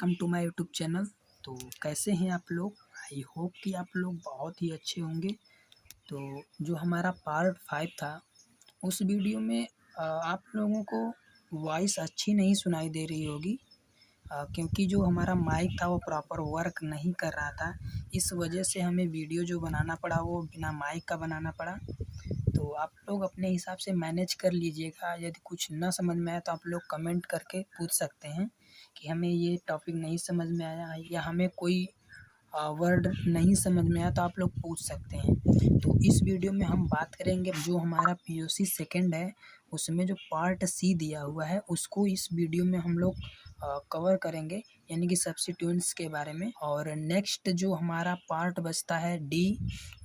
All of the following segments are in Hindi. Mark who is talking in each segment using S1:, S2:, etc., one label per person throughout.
S1: Welcome to my YouTube channel. तो कैसे हैं आप लोग? आई होप कि आप लोग बहुत ही अच्छे होंगे। तो जो हमारा पार्ट 5 था उस वीडियो में आप लोगों को वॉइस अच्छी नहीं सुनाई दे रही होगी, क्योंकि जो हमारा माइक था वो प्रॉपर वर्क नहीं कर रहा था। इस वजह से हमें वीडियो जो बनाना पड़ा वो बिना माइक का बनाना पड़ा। तो आप लोग अपने हिसाब से मैनेज कर लीजिएगा। यदि कुछ ना समझ में आए तो आप लोग कमेंट करके पूछ सकते हैं कि हमें ये टॉपिक नहीं समझ में आया, या हमें कोई वर्ड नहीं समझ में आया तो आप लोग पूछ सकते हैं। तो इस वीडियो में हम बात करेंगे जो हमारा पीओसी सेकंड है उसमें जो पार्ट सी दिया हुआ है उसको इस वीडियो में हम लोग कवर करेंगे, यानी कि सब्स्टिट्यूएंट्स के बारे में। और नेक्स्ट जो हमारा पार्ट बचता है डी,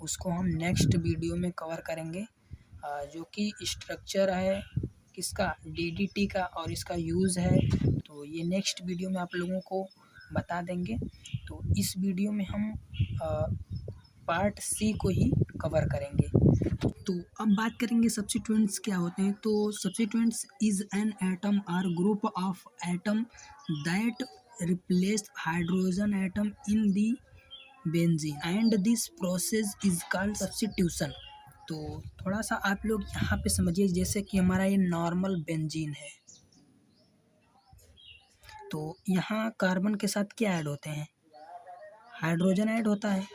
S1: उसको हम नेक्स्ट वीडियो में कवर करेंगे, जो कि स्ट्रक्चर है किसका, डीडीटी का, और इसका यूज़ है। तो ये नेक्स्ट वीडियो में आप लोगों को बता देंगे। तो इस वीडियो में हम पार्ट सी को ही कवर करेंगे। तो अब बात करेंगे सब्स्टिट्यूएंट्स क्या होते हैं। तो सब्स्टिट्यूएंट्स इज एन एटम और group of atom that replace hydrogen atom in the benzene and this process is called substitution. तो थोड़ा सा आप लोग यहाँ पे समझिए, जैसे कि हमारा ये नॉर्मल बेंजीन है, तो यहाँ कार्बन के साथ क्या ऐड होते हैं, हाइड्रोजन ऐड होता है।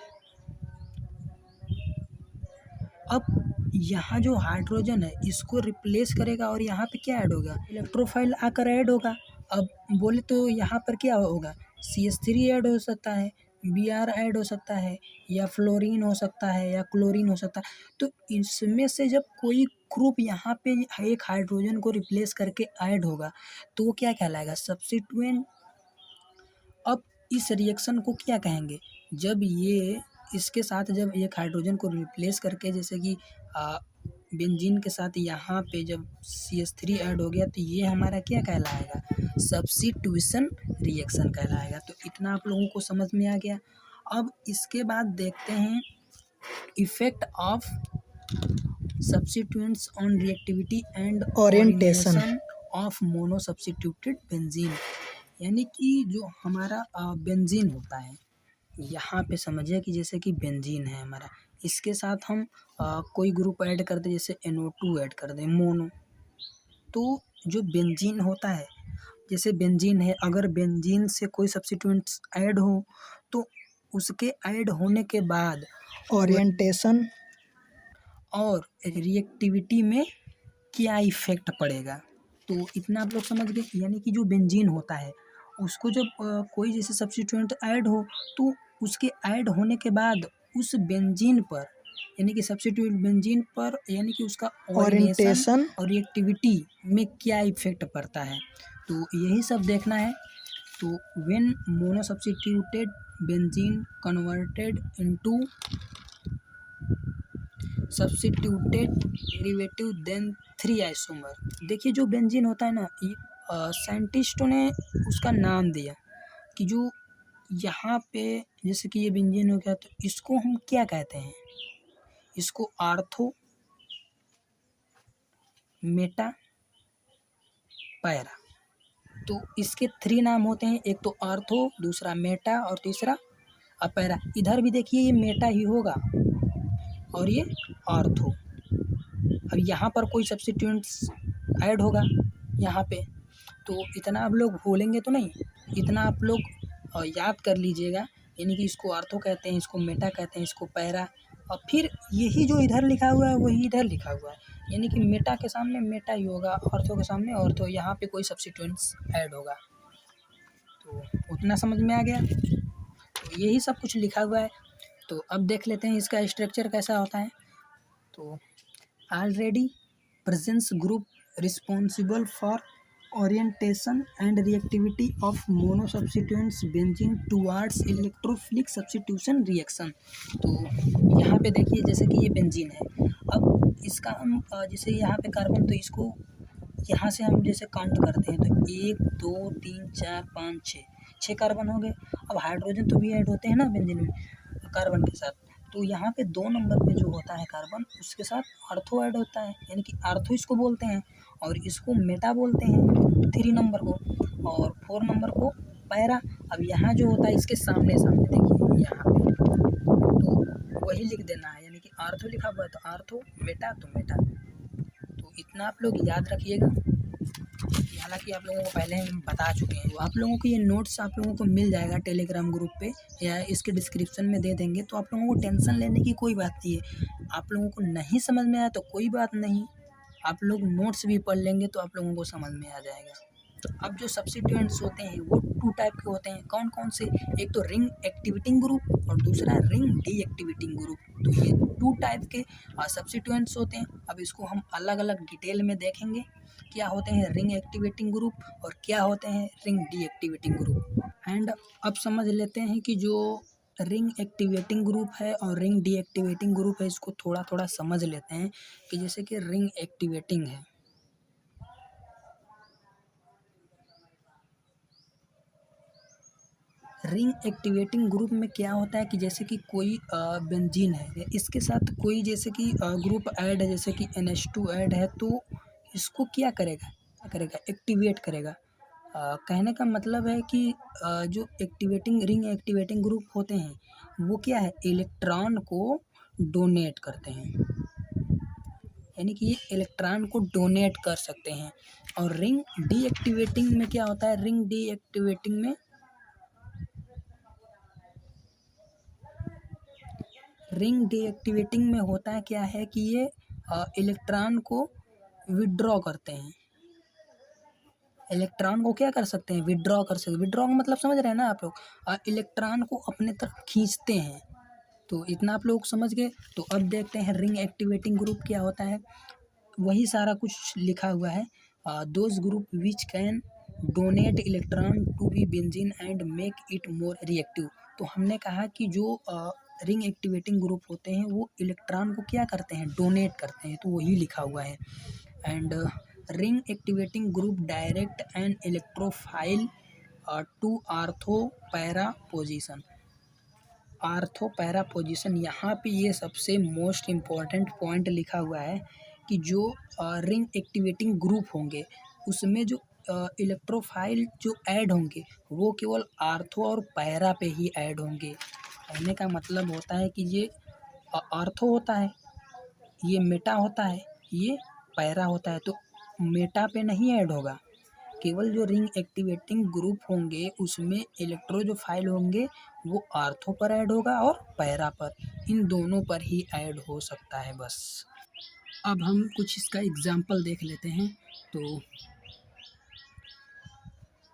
S1: अब यहाँ जो हाइड्रोजन है इसको रिप्लेस करेगा और यहाँ पे क्या ऐड होगा, इलेक्ट्रोफाइल आकर ऐड होगा। अब बोले तो यहाँ पर क्या होगा, CH3 ऐड हो सकता है, Br ऐड हो सकता है, या फ्लोरीन हो सकता है, या क्लोरीन हो सकता है। तो इसमें से जब कोई ग्रुप यहाँ पे एक हाइड्रोजन को रिप्लेस करके ऐड होगा तो वो क्या कहलाएगा, सब्स्टिट्यूएंट। अब इस रिएक्शन को क्या कहेंगे, जब ये इसके साथ जब एक हाइड्रोजन को रिप्लेस करके, जैसे कि बेंजीन के साथ यहाँ पे जब CH3 ऐड हो गया तो ये हमारा क्या कहलाएगा, सब्स्टिट्यूशन रिएक्शन कहलाएगा। तो इतना आप लोगों को समझ में आ गया। अब इसके बाद देखते हैं effect of substituents on reactivity and orientation of mono substituted benzene. यानी कि जो हमारा बेंजीन होता है, यहाँ पे समझिए कि जैसे कि बेंजीन है हमारा, इसके साथ हम कोई ग्रुप ऐड कर दें, जैसे NO2 ऐड कर दें, मोनो। तो जो बेंजीन होता है, जैसे बेंजीन है, अगर बेंजीन से कोई सब्स्टिट्यूएंट्स ऐड हो तो उसके ऐड होने के बाद ओरिएंटेशन और रिएक्टिविटी में क्या इफेक्ट पड़ेगा। तो इतना आप लोग समझ गए। यानी कि जो बेंजीन होता है उसको जब कोई जैसे सब्स्टिट्यूएंट ऐड हो तो उसके ऐड होने के बाद उस बेंजीन पर, यानी कि सब्स्टिट्यूएंट बेंजीन पर, यानी कि उसका ओरिएंटेशन और रिएक्टिविटी में क्या इफेक्ट पड़ता है, तो यही सब देखना है। तो when mono substituted benzene converted into substituted derivative then 3 isomer. देखिए जो बेंजीन होता है ना, साइंटिस्टों ने उसका नाम दिया कि जो यहाँ पे जैसे कि ये बेंजीन हो गया तो इसको हम क्या कहते हैं, इसको आर्थो, मेटा, पैरा। तो इसके 3 नाम होते हैं, एक तो आर्थो, दूसरा मेटा और तीसरा पैरा। इधर भी देखिए ये मेटा ही होगा और ये आर्थो। अब यहाँ पर कोई सब्स्टिट्यूएंट्स ऐड होगा यहाँ पे, तो इतना आप लोग भूलेंगे तो नहीं, इतना आप लोग याद कर लीजिएगा। यानी कि इसको आर्थो कहते हैं, इसको मेटा कहते हैं, इसको पैरा, और फिर यही जो इधर लिखा हुआ है वही इधर लिखा हुआ है। यानी कि मेटा के सामने मेटा ही होगा, आर्थो के सामने आर्थो, यहाँ पे कोई सब्स्टिट्यूएंट्स ऐड होगा। तो उतना समझ में आ गया। तो यही सब कुछ लिखा हुआ है। तो अब देख लेते हैं इसका स्ट्रक्चर कैसा होता है। तो already presence group responsible for orientation and reactivity of mono substituents benzene towards electrophilic substitution reaction। तो यहाँ पे देखिए जैसे कि ये बेंजीन है, अब इसका हम जैसे यहाँ पे कार्बन, तो इसको यहाँ से हम जैसे काउंट करते हैं तो 1 2 3 4 5 6 कार्बन हो गए। अब हाइड्रोजन तो भी ऐड होते हैं ना बेंजीन में कार्बन के साथ, तो यहाँ पे 2 नंबर पे जो होता है कार्बन उसके साथ आर्थो ऐड होता है, यानी कि आर्थो इसको बोलते हैं, और इसको मेटा बोलते हैं 3 नंबर को, और 4 नंबर को पैरा। अब यहाँ जो होता है इसके सामने सामने देखिए यहाँ पे, तो वही लिख देना है, यानी कि आर्थो लिखा हुआ है तो आर्थो, मेटा तो मेटा। तो इतना आप लोग याद रखिएगा। हालांकि आप लोगों को पहले हम बता चुके हैं। तो आप लोगों को ये नोट्स आप लोगों को मिल जाएगा टेलीग्राम ग्रुप पे, या इसके डिस्क्रिप्शन में दे देंगे। तो आप लोगों को टेंशन लेने की कोई बात नहीं है। आप लोगों को नहीं समझ में आया तो कोई बात नहीं, आप लोग नोट्स भी पढ़ लेंगे तो आप लोगों को समझ में आ जाएगा। अब जो सब्स्टिट्यूएंट्स होते हैं वो 2 टाइप के होते हैं। कौन कौन से? एक तो रिंग एक्टिवेटिंग ग्रुप और दूसरा रिंग डीएक्टिवेटिंग ग्रुप। तो ये 2 टाइप के सब्स्टिट्यूएंट्स होते हैं। अब इसको हम अलग अलग डिटेल में देखेंगे, क्या होते हैं रिंग एक्टिवेटिंग ग्रुप और क्या होते हैं रिंग डीएक्टिवेटिंग ग्रुप। एंड अब समझ लेते हैं कि जो रिंग एक्टिवेटिंग ग्रुप है और रिंग डीएक्टिवेटिंग ग्रुप है, इसको थोड़ा थोड़ा समझ लेते हैं। कि जैसे कि रिंग एक्टिवेटिंग है, रिंग एक्टिवेटिंग ग्रुप में क्या होता है कि जैसे कि कोई बेंजीन है, इसके साथ कोई जैसे कि ग्रुप ऐड है, जैसे कि NH2 ऐड है, तो इसको क्या करेगा एक्टिवेट करेगा। कहने का मतलब है कि जो रिंग एक्टिवेटिंग ग्रुप होते हैं वो क्या है, इलेक्ट्रॉन को डोनेट करते हैं, यानी कि ये इलेक्ट्रॉन को डोनेट कर सकते हैं। और रिंग डीएक्टिवेटिंग में क्या होता है, रिंग डीएक्टिवेटिंग में होता है क्या है कि ये इलेक्ट्रॉन को विड्रॉ करते हैं। इलेक्ट्रॉन को क्या कर सकते हैं, विड्रॉ कर सकते हैं। विड्रॉ का मतलब समझ रहे हैं ना आप लोग, इलेक्ट्रॉन को अपने तरफ खींचते हैं। तो इतना आप लोग समझ गए। तो अब देखते हैं रिंग एक्टिवेटिंग ग्रुप क्या होता है। वही सारा कुछ लिखा हुआ है। Those group which can donate electron to be benzene and make it more reactive. तो हमने कहा कि जो रिंग एक्टिवेटिंग ग्रुप होते हैं वो इलेक्ट्रॉन को क्या करते हैं, डोनेट करते हैं। तो वही लिखा हुआ है। And ring activating group direct and electrophile to ortho para position. Ortho para position, यहाँ पे ये सबसे मोस्ट इम्पॉर्टेंट पॉइंट लिखा हुआ है कि जो रिंग एक्टिवेटिंग ग्रुप होंगे उसमें जो इलेक्ट्रोफाइल जो ऐड होंगे वो केवल आर्थो और पैरा पे ही ऐड होंगे। कहने का मतलब होता है कि ये आर्थो होता है, ये मेटा होता है, ये पैरा होता है, तो मेटा पे नहीं ऐड होगा। केवल जो रिंग एक्टिवेटिंग ग्रुप होंगे उसमें इलेक्ट्रोफाइल होंगे वो आर्थो पर ऐड होगा और पैरा पर, इन दोनों पर ही ऐड हो सकता है बस। अब हम कुछ इसका एग्जाम्पल देख लेते हैं। तो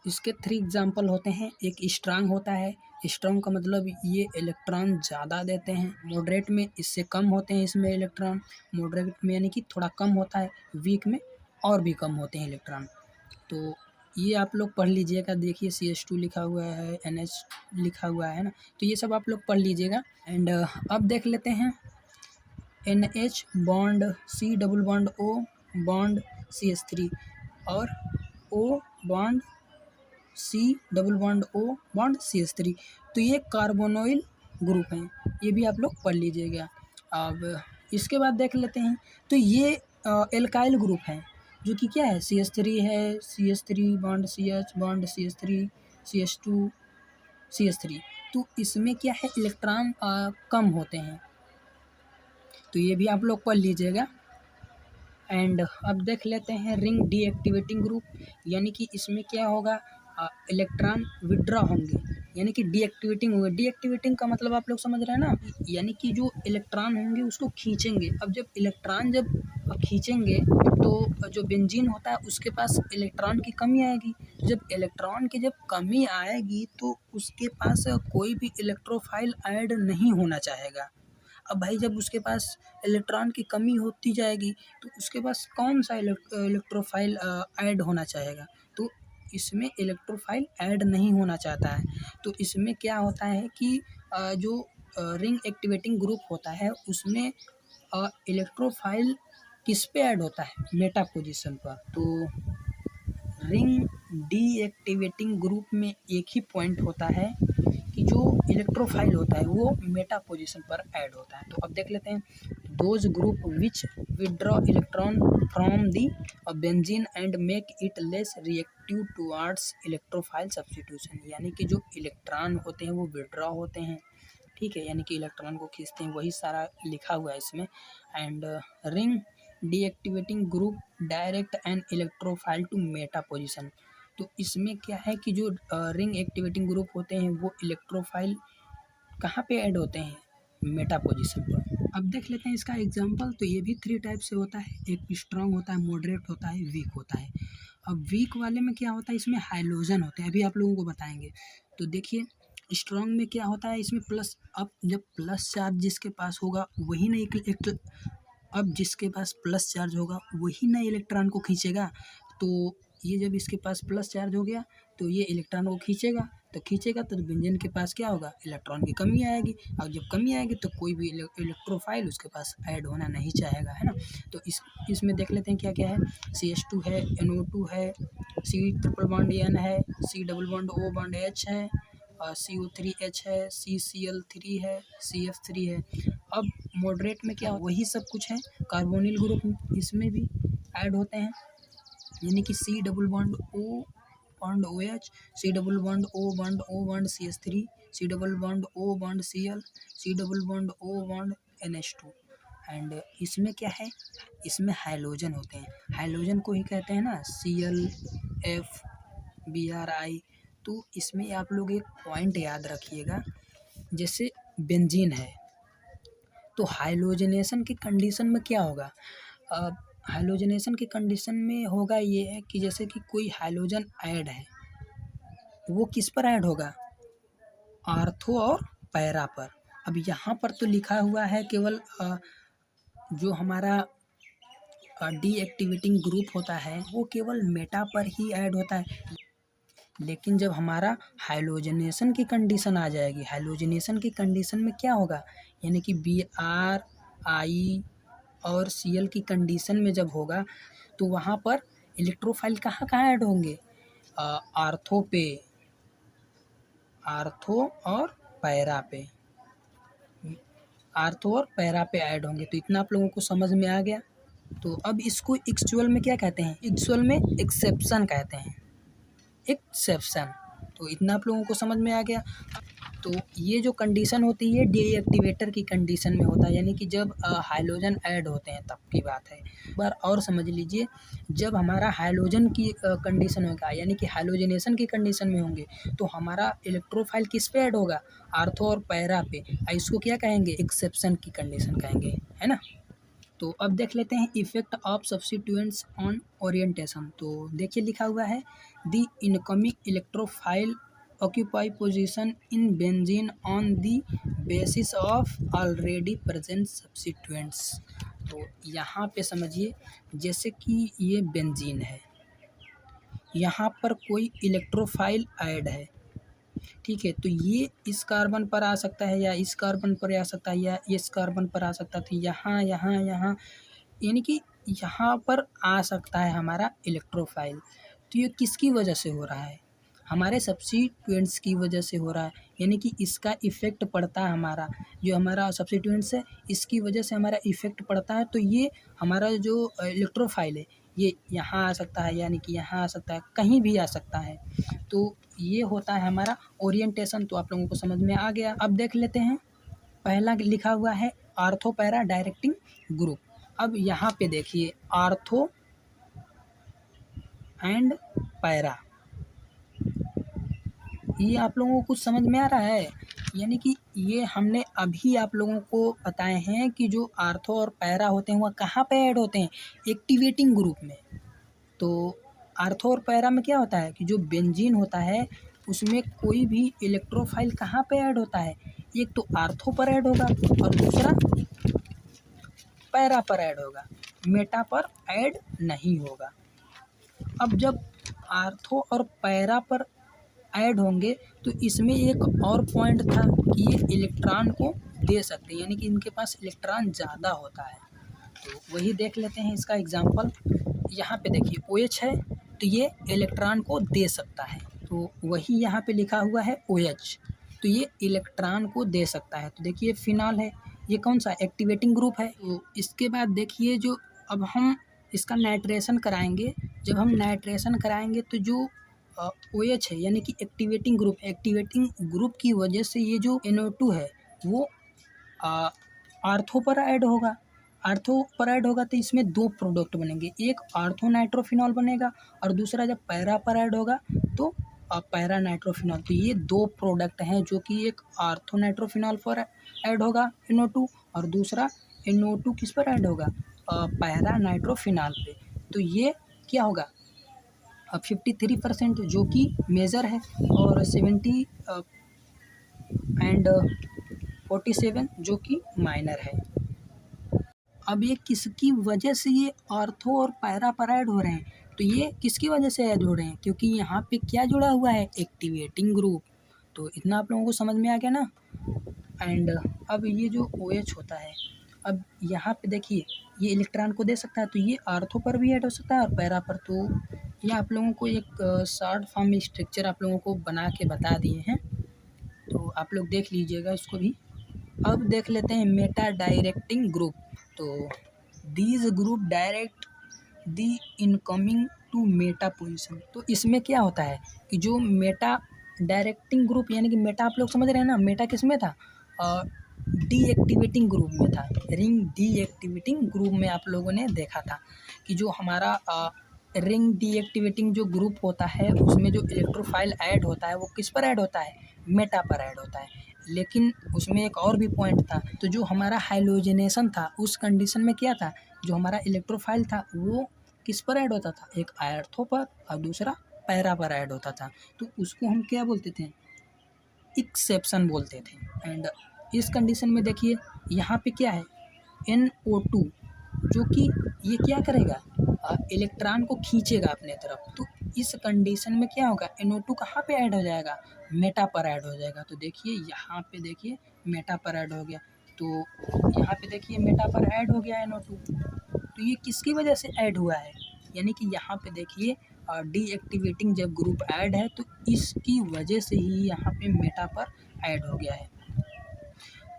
S1: इसके 3 एग्जाम्पल होते हैं। एक स्ट्रांग होता है, स्ट्रांग का मतलब ये इलेक्ट्रॉन ज़्यादा देते हैं। मॉडरेट में इससे कम होते हैं इसमें इलेक्ट्रॉन, मॉडरेट में यानी कि थोड़ा कम होता है, वीक में और भी कम होते हैं इलेक्ट्रॉन। तो ये आप लोग पढ़ लीजिएगा। देखिए CH2 लिखा हुआ है, NH लिखा हुआ है ना, तो ये सब आप लोग पढ़ लीजिएगा। एंड अब देख लेते हैं NH bond C double bond O bond CH3 और O bond C double bond O bond CH3। तो ये कार्बोनोइल ग्रुप हैं, ये भी आप लोग पढ़ लीजिएगा। अब इसके बाद देख लेते हैं, तो ये एल्काइल ग्रुप हैं जो कि क्या है, CH3 है, CH3 bond CH bond CH3 CH2 CH3। तो इसमें क्या है, इलेक्ट्रॉन कम होते हैं, तो ये भी आप लोग पढ़ लीजिएगा। एंड अब देख लेते हैं रिंग डीएक्टिवेटिंग ग्रुप, यानी कि इसमें क्या होगा, इलेक्ट्रॉन विड्रॉ होंगे, यानी कि डीएक्टिवेटिंग होंगे। डीएक्टिवेटिंग का मतलब आप लोग समझ रहे हैं ना, यानी कि जो इलेक्ट्रॉन होंगे उसको खींचेंगे। अब जब इलेक्ट्रॉन जब खींचेंगे तो जो बेंजीन होता है उसके पास इलेक्ट्रॉन की कमी आएगी। जब इलेक्ट्रॉन की जब कमी आएगी तो उसके पास कोई भी इलेक्ट्रोफाइल ऐड नहीं होना चाहेगा। अब भाई जब उसके पास इलेक्ट्रॉन की कमी होती जाएगी तो उसके पास कौन सा इलेक्ट्रोफाइल ऐड होना चाहेगा, तो इसमें इलेक्ट्रोफाइल ऐड नहीं होना चाहता है। तो इसमें क्या होता है कि जो रिंग एक्टिवेटिंग ग्रुप होता है उसमें इलेक्ट्रोफाइल किस पे ऐड होता है, मेटा पोजीशन पर। तो रिंग डीएक्टिवेटिंग ग्रुप में एक ही पॉइंट होता है कि जो इलेक्ट्रोफाइल होता है वो मेटा पोजीशन पर ऐड होता है। तो अब देख लेते हैं those group which withdraw electron from the benzene and make it less reactive towards electrophile substitution। यानी कि जो इलेक्ट्रॉन होते हैं वो विड्रॉ होते हैं, ठीक है, यानी कि इलेक्ट्रॉन को खींचते हैं, वही सारा लिखा हुआ है इसमें। And ring deactivating group direct an electrophile to meta position. तो इसमें क्या है कि जो रिंग एक्टिवेटिंग ग्रुप होते हैं वो इलेक्ट्रोफाइल कहाँ पे ऐड होते हैं, मेटा पोजीशन पर। अब देख लेते हैं इसका एग्जांपल। तो ये भी 3 टाइप से होता है, एक स्ट्रांग होता है, मॉडरेट होता है, वीक होता है। अब वीक वाले में क्या होता है, इसमें हाइलोजन होते हैं, अभी आप लोगों को बताएंगे। तो देखिए स्ट्रांग में क्या होता है, इसमें प्लस, अब जब प्लस चार्ज जिसके पास होगा वही ना अब जिसके पास प्लस चार्ज होगा वही ना इलेक्ट्रॉन को खींचेगा। तो ये जब इसके पास प्लस चार्ज हो गया तो ये इलेक्ट्रॉन को खींचेगा, तो बेंजीन के पास क्या होगा, इलेक्ट्रॉन की कमी आएगी। और जब कमी आएगी तो कोई भी इलेक्ट्रोफाइल उसके पास ऐड होना नहीं चाहेगा, है ना। तो इसमें देख लेते हैं क्या क्या है। CH2 है, NO2 है, C ट्रिपल बॉन्ड N है, C double bond O bond H है, CO3H है, CCl3 है, CF3 है। अब मॉडरेट में क्या वही सब कुछ है, कार्बोनिल ग्रुप इसमें भी ऐड होते हैं, यानी कि C double bond O bond OH, C double bond O bond O bond CH3, C double bond O bond Cl, C double bond O bond NH2। And इसमें क्या है, इसमें हाइलोजन होते हैं, हाइलोजन को ही कहते हैं ना Cl, F, Bri। तो इसमें आप लोग एक पॉइंट याद रखिएगा, जैसे बेंजीन है तो हाइलोजनेशन की कंडीशन में क्या होगा, हाइलोजनेशन की कंडीशन में होगा ये है कि जैसे कि कोई हाइलोजन ऐड है, वो किस पर ऐड होगा, आर्थो और पैरा पर। अब यहाँ पर तो लिखा हुआ है केवल जो हमारा डीएक्टिवेटिंग ग्रुप होता है वो केवल मेटा पर ही ऐड होता है, लेकिन जब हमारा हाइलोजनेशन की कंडीशन आ जाएगी, हाइलोजनेशन की कंडीशन में क्या होगा, यानी कि Bri और Cl की कंडीशन में जब होगा तो वहाँ पर इलेक्ट्रोफाइल कहाँ कहाँ ऐड होंगे, आर्थो पे, आर्थो और पैरा पे, आर्थो और पैरा पे ऐड होंगे। तो इतना आप लोगों को समझ में आ गया। तो अब इसको एक्चुअल में क्या कहते हैं, एक्चुअल में एक्सेप्शन कहते हैं, एक्सेप्शन। तो इतना आप लोगों को समझ में आ गया। तो ये जो कंडीशन होती है डीएक्टिवेटर की कंडीशन में होता है, यानी कि जब हाइलोजन ऐड होते हैं तब की बात है। एक बार और समझ लीजिए, जब हमारा हाइलोजन की कंडीशन होगा, यानी कि हाइलोजनेशन की कंडीशन में होंगे तो हमारा इलेक्ट्रोफाइल किस पे ऐड होगा, आर्थो और पैरा पे। इसको क्या कहेंगे, एक्सेप्शन की कंडीशन कहेंगे, है ना। तो अब देख लेते हैं effect of substituents on orientation. तो देखिए लिखा हुआ है, the incoming electrophile occupy position in benzene on the basis of already present substituents. तो यहाँ पे समझिए, जैसे कि ये बेंजीन है, यहाँ पर कोई इलेक्ट्रोफाइल ऐड है, ठीक है, तो ये इस कार्बन पर आ सकता है या इस कार्बन पर आ सकता है या इस कार्बन पर आ सकता है। तो यहाँ यहाँ यहाँ यानी कि यहाँ पर आ सकता है हमारा इलेक्ट्रोफाइल। तो ये किसकी वजह से हो रहा है, हमारे सब्स्टिट्यूएंट्स की वजह से हो रहा है, यानी कि इसका इफ़ेक्ट पड़ता है, हमारा जो हमारा सब्स्टिट्यूएंट्स है इसकी वजह से हमारा इफ़ेक्ट पड़ता है। तो ये हमारा जो इलेक्ट्रोफाइल है ये यहाँ आ सकता है, यानी कि यहाँ आ सकता है, कहीं भी आ सकता है। तो ये होता है हमारा ओरिएंटेशन। तो आप लोगों को समझ में आ गया। अब देख लेते हैं, पहला लिखा हुआ है आर्थो पैरा डायरेक्टिंग ग्रुप। अब यहाँ पे देखिए आर्थो एंड पैरा, ये आप लोगों को कुछ समझ में आ रहा है, यानी कि ये हमने अभी आप लोगों को बताए हैं कि जो आर्थो और पैरा होते हैं वह कहाँ पे ऐड होते हैं, एक्टिवेटिंग ग्रुप में। तो आर्थो और पैरा में क्या होता है कि जो बेंजीन होता है उसमें कोई भी इलेक्ट्रोफाइल कहाँ पे ऐड होता है, एक तो आर्थो पर ऐड होगा और दूसरा पैरा पर ऐड होगा, मेटा पर ऐड नहीं होगा। अब जब आर्थो और पैरा पर ऐड होंगे तो इसमें एक और पॉइंट था कि ये इलेक्ट्रॉन को दे सकते हैं, यानी कि इनके पास इलेक्ट्रॉन ज़्यादा होता है। तो वही देख लेते हैं इसका एग्जांपल। यहाँ पे देखिए OH है तो ये इलेक्ट्रॉन को दे सकता है, तो वही यहाँ पे लिखा हुआ है OH, तो ये इलेक्ट्रॉन को दे सकता है। तो देखिए फिनॉल है, ये कौन सा एक्टिवेटिंग ग्रुप है। तो इसके बाद देखिए जो अब हम इसका नाइट्रेशन कराएंगे, जब हम नाइट्रेशन कराएंगे तो जो OH है यानी कि एक्टिवेटिंग ग्रुप की वजह से ये जो NO2 है वो आर्थो पर ऐड होगा। तो इसमें 2 प्रोडक्ट बनेंगे, एक आर्थो नाइट्रोफिनॉल बनेगा और दूसरा जब पैरा पर ऐड होगा तो पैरा नाइट्रोफिनॉल। तो ये 2 प्रोडक्ट हैं जो कि एक आर्थो नाइट्रोफिनॉल पर ऐड होगा NO2 और दूसरा NO2 किस पर ऐड होगा, पैरा नाइट्रोफिनॉल पे। तो ये क्या होगा 53% जो कि मेजर है और 70 एंड 47 जो कि माइनर है। अब ये किसकी वजह से ये आर्थो और पैरा पर ऐड हो रहे हैं, तो ये किसकी वजह से ऐड हो रहे हैं, क्योंकि यहाँ पे क्या जुड़ा हुआ है, एक्टिवेटिंग ग्रुप। तो इतना आप लोगों को समझ में आ गया ना। एंड अब ये जो OH होता है, अब यहाँ पे देखिए ये इलेक्ट्रॉन को दे सकता है, तो ये आर्थो पर भी ऐड हो सकता है और पैरा पर। तो ये आप लोगों को एक शॉर्ट फॉर्म में स्ट्रक्चर आप लोगों को बना के बता दिए हैं, तो आप लोग देख लीजिएगा इसको भी। अब देख लेते हैं मेटा डायरेक्टिंग ग्रुप। तो these group direct the incoming to meta position. तो इसमें क्या होता है कि जो मेटा डायरेक्टिंग ग्रुप यानी कि मेटा आप लोग समझ रहे हैं ना, मेटा किस में था, डीएक्टिवेटिंग ग्रुप में था। रिंग डीएक्टिवेटिंग ग्रुप में आप लोगों ने देखा था कि जो हमारा रिंग डीएक्टिवेटिंग जो ग्रुप होता है उसमें जो इलेक्ट्रोफाइल ऐड होता है वो किस पर ऐड होता है, मेटा पर ऐड होता है। लेकिन उसमें एक और भी पॉइंट था, तो जो हमारा हाइलोजिनेशन था उस कंडीशन में क्या था, जो हमारा इलेक्ट्रोफाइल था वो किस पर ऐड होता था, एक आर्थो पर और दूसरा पैरा पर ऐड होता था। तो उसको हम क्या बोलते थे, एक्सेप्शन बोलते थे। एंड इस कंडीशन में देखिए यहाँ पे क्या है, NO2 जो कि ये क्या करेगा, इलेक्ट्रॉन को खींचेगा अपने तरफ। तो इस कंडीशन में क्या होगा, NO2 कहाँ पे ऐड हो जाएगा, मेटा पर ऐड हो जाएगा। तो देखिए यहाँ पे देखिए मेटा पर ऐड हो गया, तो यहाँ पे देखिए मेटा पर ऐड हो गया NO2। तो ये किसकी वजह से ऐड हुआ है, यानी कि यहाँ पे देखिए डीएक्टिवेटिंग जब ग्रुप ऐड है तो इसकी वजह से ही यहाँ पे मेटा पर ऐड हो गया है।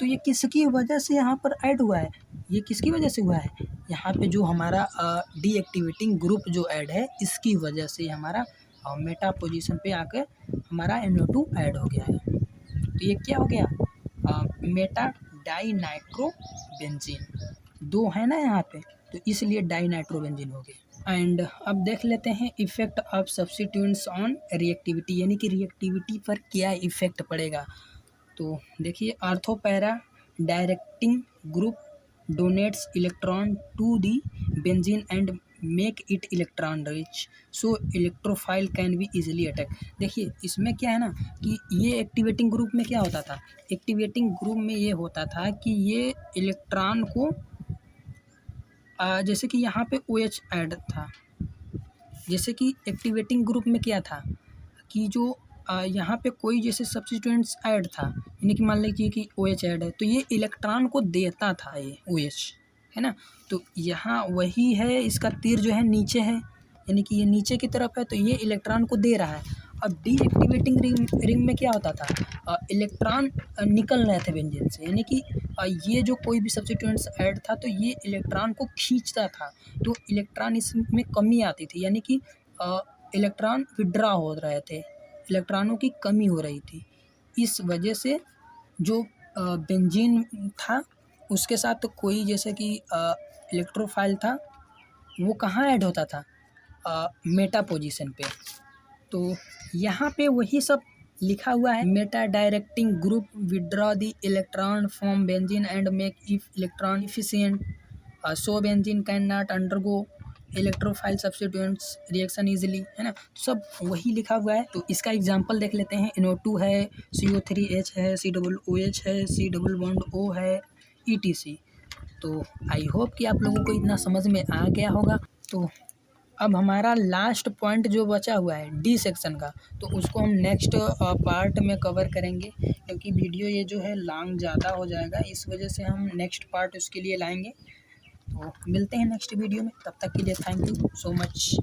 S1: तो ये किसकी वजह से यहाँ पर ऐड हुआ है, ये किसकी वजह से हुआ है, यहाँ पे जो हमारा डीएक्टिवेटिंग ग्रुप जो ऐड है इसकी वजह से हमारा मेटा पोजीशन पे आकर हमारा NO2 ऐड हो गया है। तो ये क्या हो गया, मेटा डाई नाइट्रोबेंजीन, 2 है ना यहाँ पे, तो इसलिए डाई नाइट्रोबेंजीन हो गया। एंड अब देख लेते हैं effect of substituents on reactivity, यानी कि रिएक्टिविटी पर क्या इफ़ेक्ट पड़ेगा। तो देखिए ortho para directing group donates electron to the benzene and make it electron rich, so electrophile can be easily attack. देखिए इसमें क्या है ना कि ये एक्टिवेटिंग ग्रुप में क्या होता था, एक्टिवेटिंग ग्रुप में ये होता था कि ये इलेक्ट्रॉन को जैसे कि यहाँ पे OH ऐड था, जैसे कि एक्टिवेटिंग ग्रुप में क्या था कि जो यहाँ पे कोई जैसे सब्स्टिट्यूएंट्स ऐड था, यानी कि मान लीजिए कि OH ऐड है तो ये इलेक्ट्रॉन को देता था ये OH, है ना। तो यहाँ वही है, इसका तीर जो है नीचे है, यानी कि ये नीचे की तरफ है तो ये इलेक्ट्रॉन को दे रहा है। अब डीएक्टिवेटिंग रिंग में क्या होता था, इलेक्ट्रॉन निकल रहे थे बेंजीन से, यानी कि ये जो कोई भी सब्स्टिट्यूएंट्स ऐड था तो ये इलेक्ट्रॉन को खींचता था, तो इलेक्ट्रॉन इसमें कमी आती थी, यानी कि इलेक्ट्रॉन विड्रॉ हो रहे थे, इलेक्ट्रॉनों की कमी हो रही थी। इस वजह से जो बेंजीन था उसके साथ तो कोई जैसे कि इलेक्ट्रोफाइल था वो कहाँ ऐड होता था, मेटा पोजीशन पे। तो यहाँ पे वही सब लिखा हुआ है, Meta directing group withdraw the electron from benzene and make if electron efficient, so benzene can not undergo electrophile substituents reaction easily, है ना। सब वही लिखा हुआ है। तो इसका एग्जांपल देख लेते हैं, NO2 है, CO3H है, COOH है, C डबल बॉन्ड O है, ETC। तो आई होप कि आप लोगों को इतना समझ में आ गया होगा। तो अब हमारा लास्ट पॉइंट जो बचा हुआ है डी सेक्शन का, तो उसको हम नेक्स्ट पार्ट में कवर करेंगे, क्योंकि वीडियो ये जो है लॉन्ग ज़्यादा हो जाएगा, इस वजह से हम नेक्स्ट पार्ट उसके लिए लाएंगे। तो मिलते हैं नेक्स्ट वीडियो में, तब तक के लिए थैंक यू सो मच।